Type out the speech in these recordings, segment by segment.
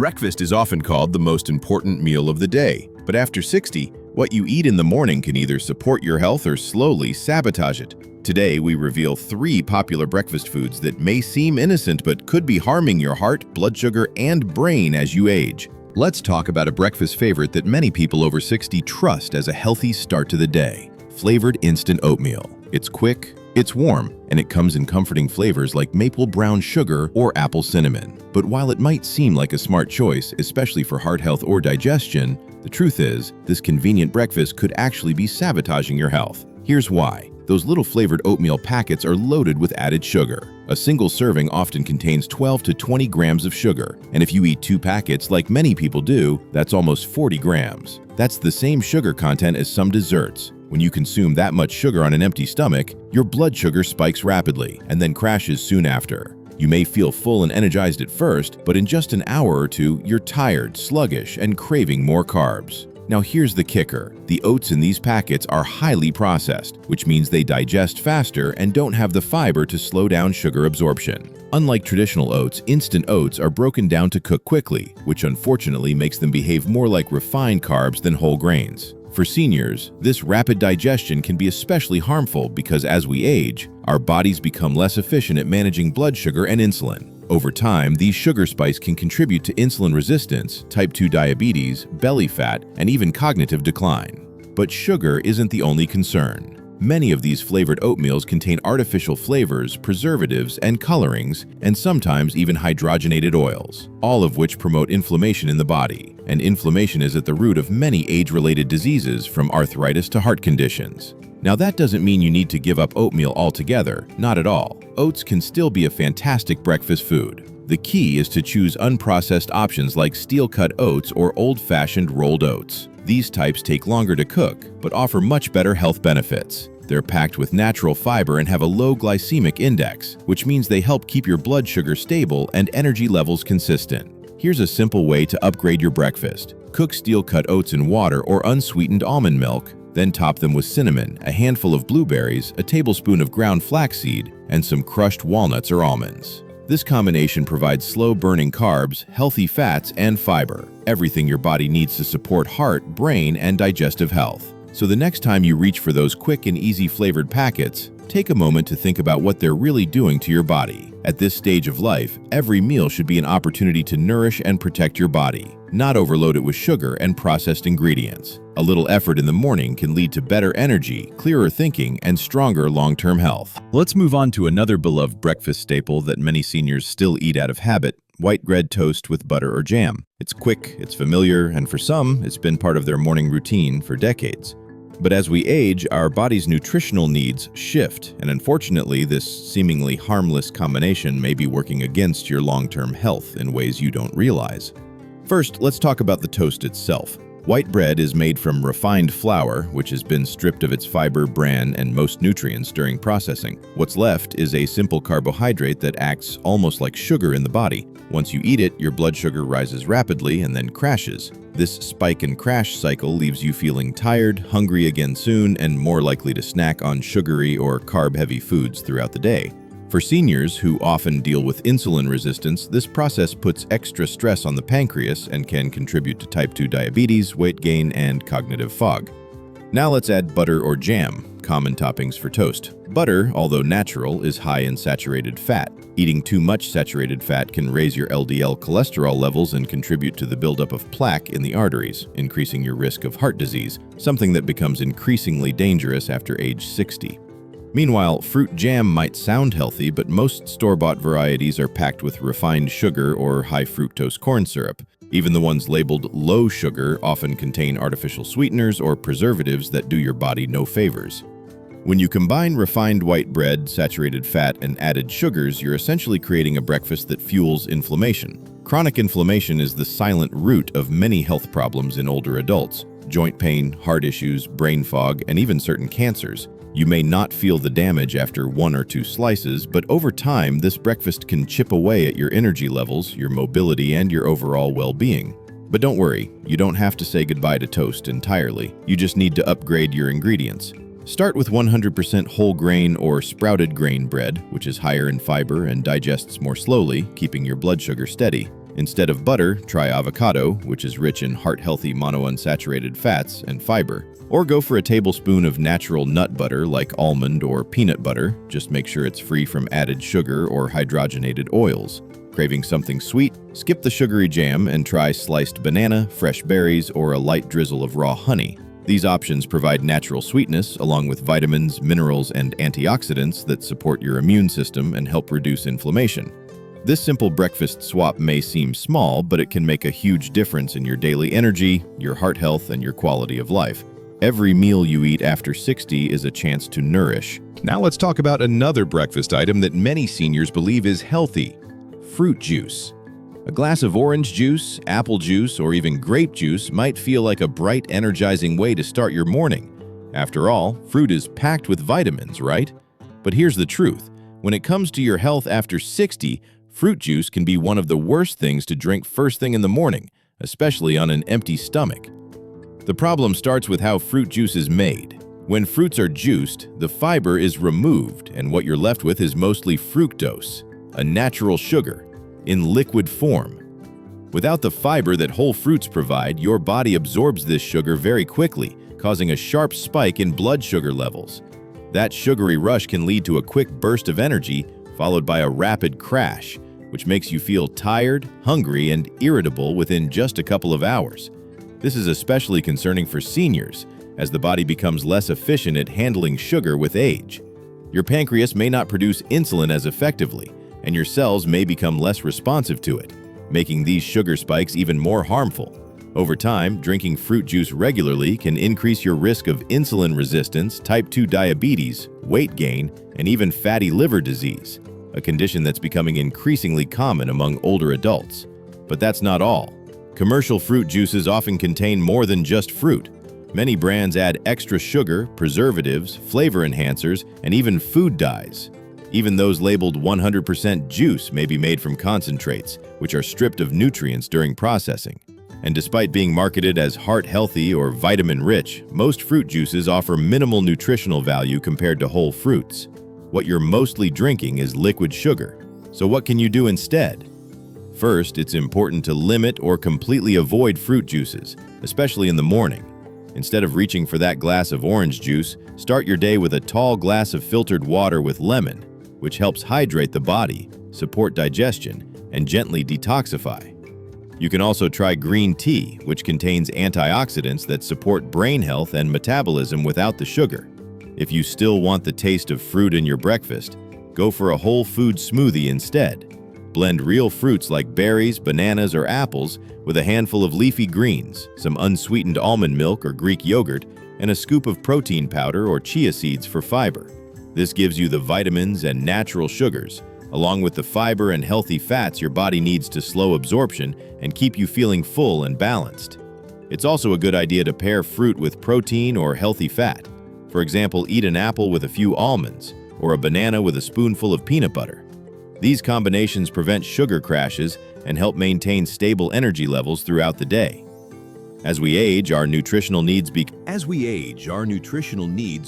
Breakfast is often called the most important meal of the day, but after 60, what you eat in the morning can either support your health or slowly sabotage it. Today, we reveal 3 popular breakfast foods that may seem innocent but could be harming your heart, blood sugar, and brain as you age. Let's talk about a breakfast favorite that many people over 60 trust as a healthy start to the day: flavored instant oatmeal. It's quick, it's warm, and it comes in comforting flavors like maple brown sugar or apple cinnamon. But while it might seem like a smart choice, especially for heart health or digestion, the truth is, this convenient breakfast could actually be sabotaging your health. Here's why. Those little flavored oatmeal packets are loaded with added sugar. A single serving often contains 12 to 20 grams of sugar, and if you eat 2 packets like many people do, that's almost 40 grams. That's the same sugar content as some desserts. When you consume that much sugar on an empty stomach, your blood sugar spikes rapidly and then crashes soon after. You may feel full and energized at first, but in just an hour or 2, you're tired, sluggish, and craving more carbs. Now here's the kicker. The oats in these packets are highly processed, which means they digest faster and don't have the fiber to slow down sugar absorption. Unlike traditional oats, instant oats are broken down to cook quickly, which unfortunately makes them behave more like refined carbs than whole grains. For seniors, this rapid digestion can be especially harmful because as we age, our bodies become less efficient at managing blood sugar and insulin. Over time, these sugar spikes can contribute to insulin resistance, type 2 diabetes, belly fat, and even cognitive decline. But sugar isn't the only concern. Many of these flavored oatmeals contain artificial flavors, preservatives, and colorings, and sometimes even hydrogenated oils, all of which promote inflammation in the body. And inflammation is at the root of many age-related diseases, from arthritis to heart conditions. Now that doesn't mean you need to give up oatmeal altogether, not at all. Oats can still be a fantastic breakfast food. The key is to choose unprocessed options like steel-cut oats or old-fashioned rolled oats. These types take longer to cook, but offer much better health benefits. They're packed with natural fiber and have a low glycemic index, which means they help keep your blood sugar stable and energy levels consistent. Here's a simple way to upgrade your breakfast. Cook steel-cut oats in water or unsweetened almond milk, then top them with cinnamon, a handful of blueberries, a tablespoon of ground flaxseed, and some crushed walnuts or almonds. This combination provides slow-burning carbs, healthy fats, and fiber, everything your body needs to support heart, brain, and digestive health. So the next time you reach for those quick and easy flavored packets, take a moment to think about what they're really doing to your body. At this stage of life, every meal should be an opportunity to nourish and protect your body, not overload it with sugar and processed ingredients. A little effort in the morning can lead to better energy, clearer thinking, and stronger long-term health. Let's move on to another beloved breakfast staple that many seniors still eat out of habit: white bread toast with butter or jam. It's quick, it's familiar, and for some, it's been part of their morning routine for decades. But as we age, our body's nutritional needs shift, and unfortunately, this seemingly harmless combination may be working against your long-term health in ways you don't realize. First, let's talk about the toast itself. White bread is made from refined flour, which has been stripped of its fiber, bran, and most nutrients during processing. What's left is a simple carbohydrate that acts almost like sugar in the body. Once you eat it, your blood sugar rises rapidly and then crashes. This spike and crash cycle leaves you feeling tired, hungry again soon, and more likely to snack on sugary or carb-heavy foods throughout the day. For seniors who often deal with insulin resistance, this process puts extra stress on the pancreas and can contribute to type 2 diabetes, weight gain, and cognitive fog. Now let's add butter or jam, common toppings for toast. Butter, although natural, is high in saturated fat. Eating too much saturated fat can raise your LDL cholesterol levels and contribute to the buildup of plaque in the arteries, increasing your risk of heart disease, something that becomes increasingly dangerous after age 60. Meanwhile, fruit jam might sound healthy, but most store-bought varieties are packed with refined sugar or high fructose corn syrup. Even the ones labeled low sugar often contain artificial sweeteners or preservatives that do your body no favors. When you combine refined white bread, saturated fat, and added sugars, you're essentially creating a breakfast that fuels inflammation. Chronic inflammation is the silent root of many health problems in older adults: joint pain, heart issues, brain fog, and even certain cancers. You may not feel the damage after 1 or 2 slices, but over time, this breakfast can chip away at your energy levels, your mobility, and your overall well-being. But don't worry, you don't have to say goodbye to toast entirely. You just need to upgrade your ingredients. Start with 100% whole grain or sprouted grain bread, which is higher in fiber and digests more slowly, keeping your blood sugar steady. Instead of butter, try avocado, which is rich in heart-healthy monounsaturated fats and fiber. Or go for a tablespoon of natural nut butter like almond or peanut butter. Just make sure it's free from added sugar or hydrogenated oils. Craving something sweet? Skip the sugary jam and try sliced banana, fresh berries, or a light drizzle of raw honey. These options provide natural sweetness along with vitamins, minerals, and antioxidants that support your immune system and help reduce inflammation. This simple breakfast swap may seem small, but it can make a huge difference in your daily energy, your heart health, and your quality of life. Every meal you eat after 60 is a chance to nourish. Now let's talk about another breakfast item that many seniors believe is healthy: fruit juice. A glass of orange juice, apple juice, or even grape juice might feel like a bright, energizing way to start your morning. After all, fruit is packed with vitamins, right? But here's the truth. When it comes to your health after 60, fruit juice can be one of the worst things to drink first thing in the morning, especially on an empty stomach. The problem starts with how fruit juice is made. When fruits are juiced, the fiber is removed, and what you're left with is mostly fructose, a natural sugar, in liquid form. Without the fiber that whole fruits provide, your body absorbs this sugar very quickly, causing a sharp spike in blood sugar levels. That sugary rush can lead to a quick burst of energy, followed by a rapid crash, which makes you feel tired, hungry, and irritable within just a couple of hours. This is especially concerning for seniors, as the body becomes less efficient at handling sugar with age. Your pancreas may not produce insulin as effectively, and your cells may become less responsive to it, making these sugar spikes even more harmful. Over time, drinking fruit juice regularly can increase your risk of insulin resistance, type 2 diabetes, weight gain, and even fatty liver disease, a condition that's becoming increasingly common among older adults. But that's not all. Commercial fruit juices often contain more than just fruit. Many brands add extra sugar, preservatives, flavor enhancers, and even food dyes. Even those labeled 100% juice may be made from concentrates, which are stripped of nutrients during processing. And despite being marketed as heart-healthy or vitamin-rich, most fruit juices offer minimal nutritional value compared to whole fruits. What you're mostly drinking is liquid sugar. So what can you do instead? First, it's important to limit or completely avoid fruit juices, especially in the morning. Instead of reaching for that glass of orange juice, start your day with a tall glass of filtered water with lemon, which helps hydrate the body, support digestion, and gently detoxify. You can also try green tea, which contains antioxidants that support brain health and metabolism without the sugar. If you still want the taste of fruit in your breakfast, go for a whole food smoothie instead. Blend real fruits like berries, bananas, or apples with a handful of leafy greens, some unsweetened almond milk or Greek yogurt, and a scoop of protein powder or chia seeds for fiber. This gives you the vitamins and natural sugars, along with the fiber and healthy fats your body needs to slow absorption and keep you feeling full and balanced. It's also a good idea to pair fruit with protein or healthy fat. For example, eat an apple with a few almonds, or a banana with a spoonful of peanut butter. These combinations prevent sugar crashes and help maintain stable energy levels throughout the day. As we age, our nutritional needs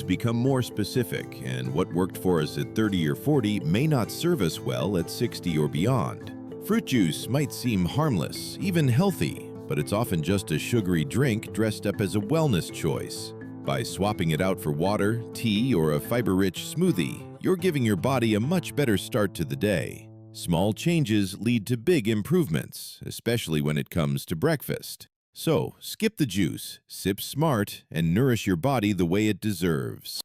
become more specific, and what worked for us at 30 or 40 may not serve us well at 60 or beyond. Fruit juice might seem harmless, even healthy, but it's often just a sugary drink dressed up as a wellness choice. By swapping it out for water, tea, or a fiber-rich smoothie, you're giving your body a much better start to the day. Small changes lead to big improvements, especially when it comes to breakfast. So, skip the juice, sip smart, and nourish your body the way it deserves.